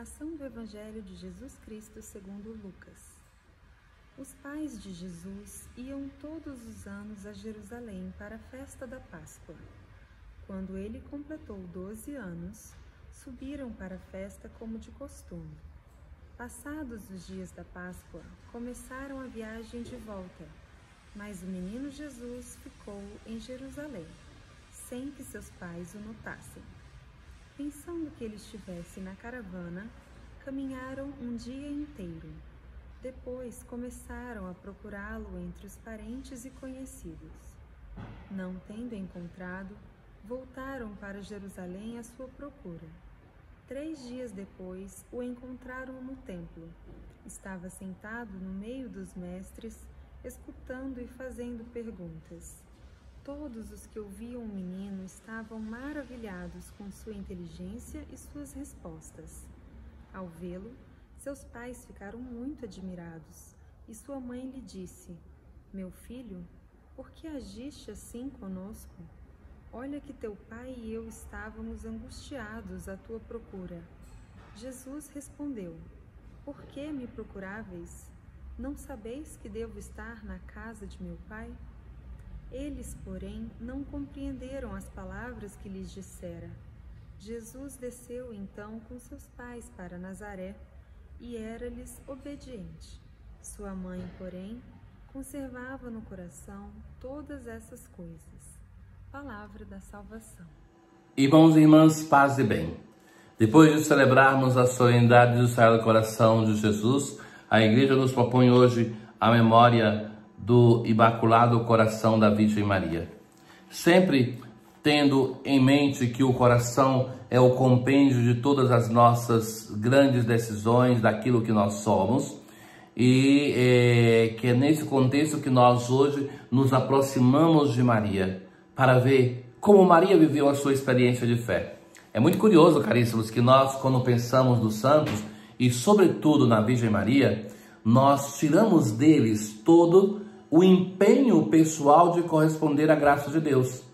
Proclamação do Evangelho de Jesus Cristo segundo Lucas. Os pais de Jesus iam todos os anos a Jerusalém para a festa da Páscoa. Quando ele completou 12 anos, subiram para a festa como de costume. Passados os dias da Páscoa, começaram a viagem de volta, mas o menino Jesus ficou em Jerusalém, sem que seus pais o notassem. Pensando que ele estivesse na caravana, caminharam um dia inteiro. Depois começaram a procurá-lo entre os parentes e conhecidos. Não tendo encontrado, voltaram para Jerusalém à sua procura. 3 dias depois, o encontraram no templo. Estava sentado no meio dos mestres, escutando e fazendo perguntas. Todos os que ouviam o menino estavam maravilhados com sua inteligência e suas respostas. Ao vê-lo, seus pais ficaram muito admirados, e sua mãe lhe disse: "Meu filho, por que agiste assim conosco? Olha que teu pai e eu estávamos angustiados à tua procura." Jesus respondeu: "Por que me procuráveis? Não sabeis que devo estar na casa de meu pai?" Eles, porém, não compreenderam as palavras que lhes dissera. Jesus desceu então com seus pais para Nazaré e era-lhes obediente. Sua mãe, porém, conservava no coração todas essas coisas. Palavra da salvação. Irmãos e irmãs, paz e bem. Depois de celebrarmos a solenidade do Sagrado Coração de Jesus, a Igreja nos propõe hoje a memória do Imaculado Coração da Virgem Maria. Sempre tendo em mente que o coração é o compêndio de todas as nossas grandes decisões, daquilo que nós somos, e que é nesse contexto que nós hoje nos aproximamos de Maria, para ver como Maria viveu a sua experiência de fé. É muito curioso, caríssimos, que nós, quando pensamos dos santos, e sobretudo na Virgem Maria, nós tiramos deles todo o empenho pessoal de corresponder à graça de Deus.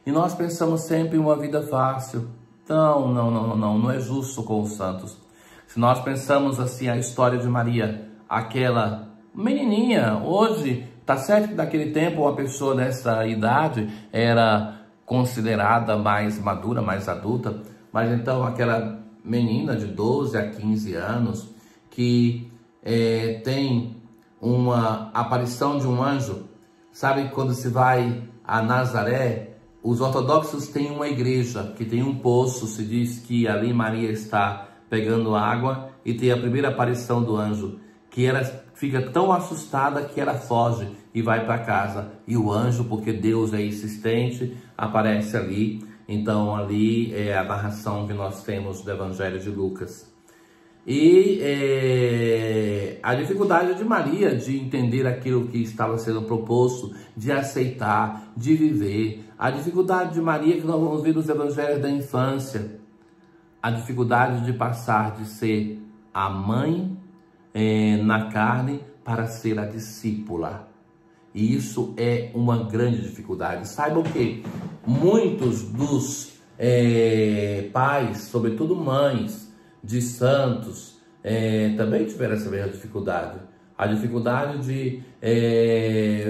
E nós pensamos sempre em uma vida fácil. Não é justo com os santos. Se nós pensamos assim a história de Maria, aquela menininha, hoje, tá certo que naquele tempo uma pessoa dessa idade era considerada mais madura, mais adulta, mas então aquela menina de 12 a 15 anos que tem uma aparição de um anjo. Sabe, quando se vai a Nazaré, os ortodoxos têm uma igreja que tem um poço, se diz que ali Maria está pegando água e tem a primeira aparição do anjo, que ela fica tão assustada que ela foge e vai para casa. E o anjo, porque Deus é insistente, aparece ali. Então ali é a narração que nós temos do Evangelho de Lucas. E a dificuldade de Maria de entender aquilo que estava sendo proposto, de aceitar, de viver. A dificuldade de Maria que nós vamos ver nos evangelhos da infância. A dificuldade de passar de ser a mãe na carne para ser a discípula. E isso é uma grande dificuldade. Saibam que muitos dos pais, sobretudo mães, de santos, também tiveram essa mesma dificuldade. A dificuldade de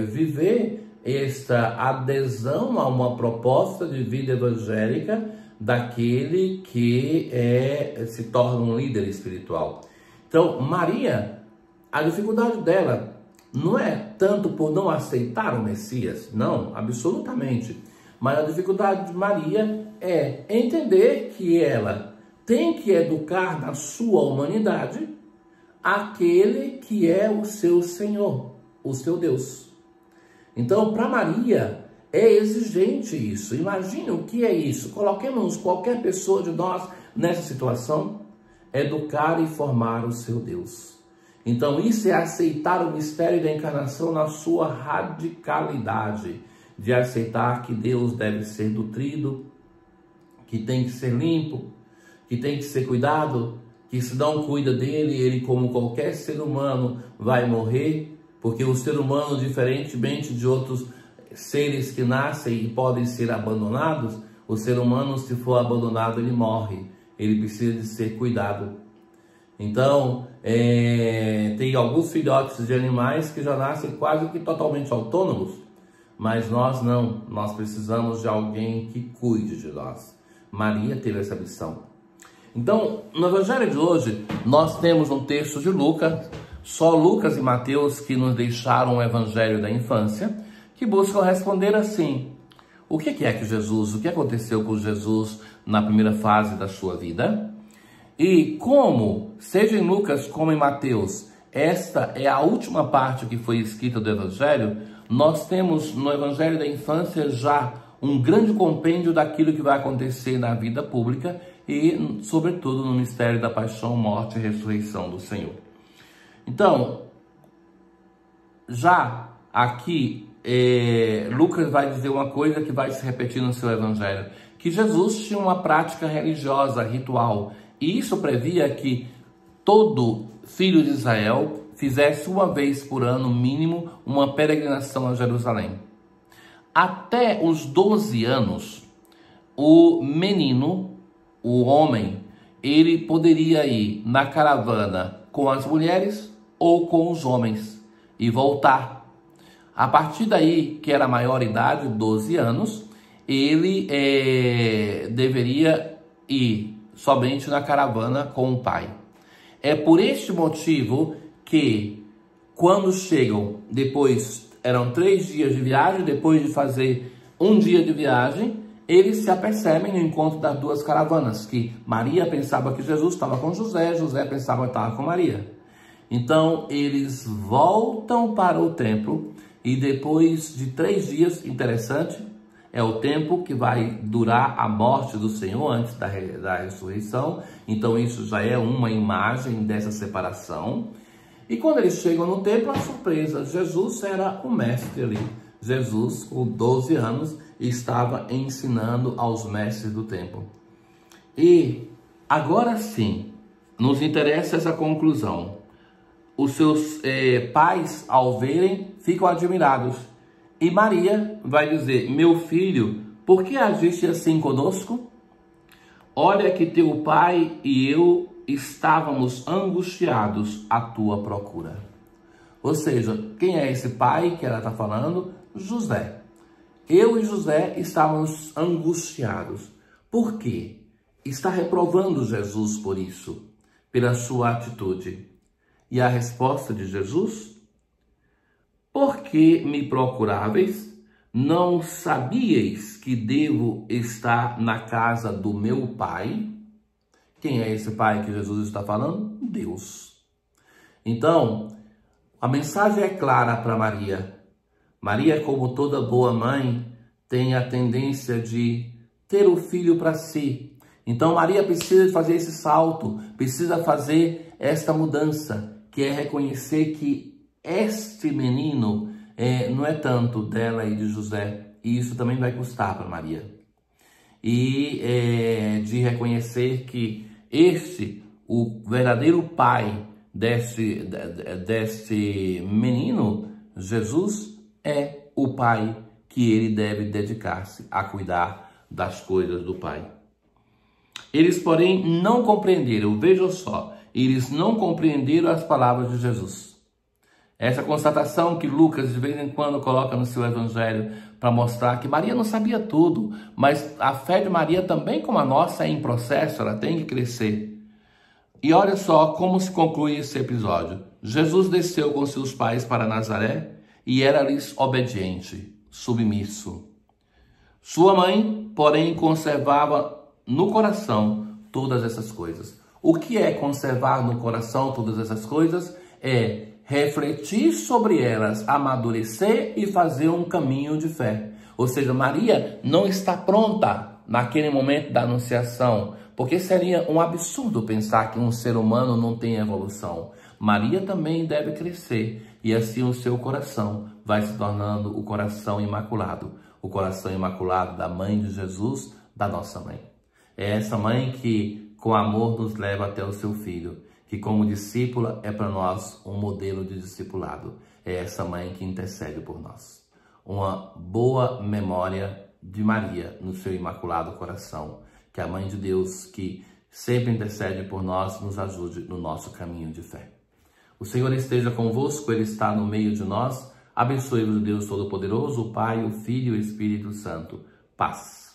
viver esta adesão a uma proposta de vida evangélica daquele que se torna um líder espiritual. Então, Maria, a dificuldade dela não é tanto por não aceitar o Messias, não, absolutamente. Mas a dificuldade de Maria é entender que ela tem que educar na sua humanidade aquele que é o seu Senhor, o seu Deus. Então, para Maria, é exigente isso. Imagine o que é isso. Coloquemos qualquer pessoa de nós nessa situação. Educar e formar o seu Deus. Então, isso é aceitar o mistério da encarnação na sua radicalidade, de aceitar que Deus deve ser nutrido, que tem que ser limpo, que tem que ser cuidado, que se não cuida dele, ele, como qualquer ser humano, vai morrer, porque o ser humano, diferentemente de outros seres que nascem e podem ser abandonados, o ser humano, se for abandonado, ele morre, ele precisa de ser cuidado. Então, tem alguns filhotes de animais que já nascem quase que totalmente autônomos, mas nós não, nós precisamos de alguém que cuide de nós. Maria teve essa missão. Então, no Evangelho de hoje, nós temos um texto de Lucas, só Lucas e Mateus que nos deixaram o Evangelho da infância, que buscam responder assim: o que é que Jesus, o que aconteceu com Jesus na primeira fase da sua vida? E como, seja em Lucas como em Mateus, esta é a última parte que foi escrita do Evangelho, nós temos no Evangelho da infância já um grande compêndio daquilo que vai acontecer na vida pública e, sobretudo, no mistério da paixão, morte e ressurreição do Senhor. Então, já aqui, Lucas vai dizer uma coisa que vai se repetir no seu Evangelho, que Jesus tinha uma prática religiosa, ritual, e isso previa que todo filho de Israel fizesse uma vez por ano, mínimo, uma peregrinação a Jerusalém. Até os 12 anos, o menino, o homem, ele poderia ir na caravana com as mulheres ou com os homens e voltar. A partir daí, que era a maior idade, 12 anos, ele deveria ir somente na caravana com o pai. É por este motivo que, quando chegam, depois eram 3 dias de viagem, depois de fazer um dia de viagem, eles se apercebem no encontro das duas caravanas, que Maria pensava que Jesus estava com José, José pensava que estava com Maria. Então, eles voltam para o templo e depois de 3 dias, interessante, é o tempo que vai durar a morte do Senhor antes da ressurreição. Então, isso já é uma imagem dessa separação. E quando eles chegam no templo, a surpresa, Jesus era o mestre ali. Jesus, com 12 anos, estava ensinando aos mestres do templo. E agora sim, nos interessa essa conclusão. Os seus pais, ao verem, ficam admirados. E Maria vai dizer: meu filho, por que agiste assim conosco? Olha que teu pai e eu estávamos angustiados à tua procura. Ou seja, quem é esse pai que ela está falando? José. Eu e José estávamos angustiados. Por quê? Está reprovando Jesus por isso, pela sua atitude. E a resposta de Jesus? Por que me procuráveis? Não sabíeis que devo estar na casa do meu pai? Quem é esse pai que Jesus está falando? Deus. Então, a mensagem é clara para Maria. Maria, como toda boa mãe, tem a tendência de ter o filho para si. Então, Maria precisa fazer esse salto, precisa fazer esta mudança, que é reconhecer que este menino não é tanto dela e de José, e isso também vai custar para Maria. E de reconhecer que o verdadeiro pai deste menino, Jesus, é o pai que ele deve dedicar-se a cuidar das coisas do pai. Eles, porém, não compreenderam, vejam só, eles não compreenderam as palavras de Jesus. Essa constatação que Lucas de vez em quando coloca no seu evangelho para mostrar que Maria não sabia tudo, mas a fé de Maria também, como a nossa, é em processo, ela tem que crescer. E olha só como se conclui esse episódio. Jesus desceu com seus pais para Nazaré e era-lhes obediente, submisso. Sua mãe, porém, conservava no coração todas essas coisas. O que é conservar no coração todas essas coisas? É refletir sobre elas, amadurecer e fazer um caminho de fé. Ou seja, Maria não está pronta naquele momento da anunciação, porque seria um absurdo pensar que um ser humano não tem evolução. Maria também deve crescer e assim o seu coração vai se tornando o coração imaculado da mãe de Jesus, da nossa mãe. É essa mãe que com amor nos leva até o seu filho, que como discípula é para nós um modelo de discipulado. É essa mãe que intercede por nós. Uma boa memória de Maria no seu imaculado coração, que é a mãe de Deus que sempre intercede por nós, nos ajude no nosso caminho de fé. O Senhor esteja convosco, Ele está no meio de nós. Abençoe-vos Deus Todo-Poderoso, o Pai, o Filho e o Espírito Santo. Paz.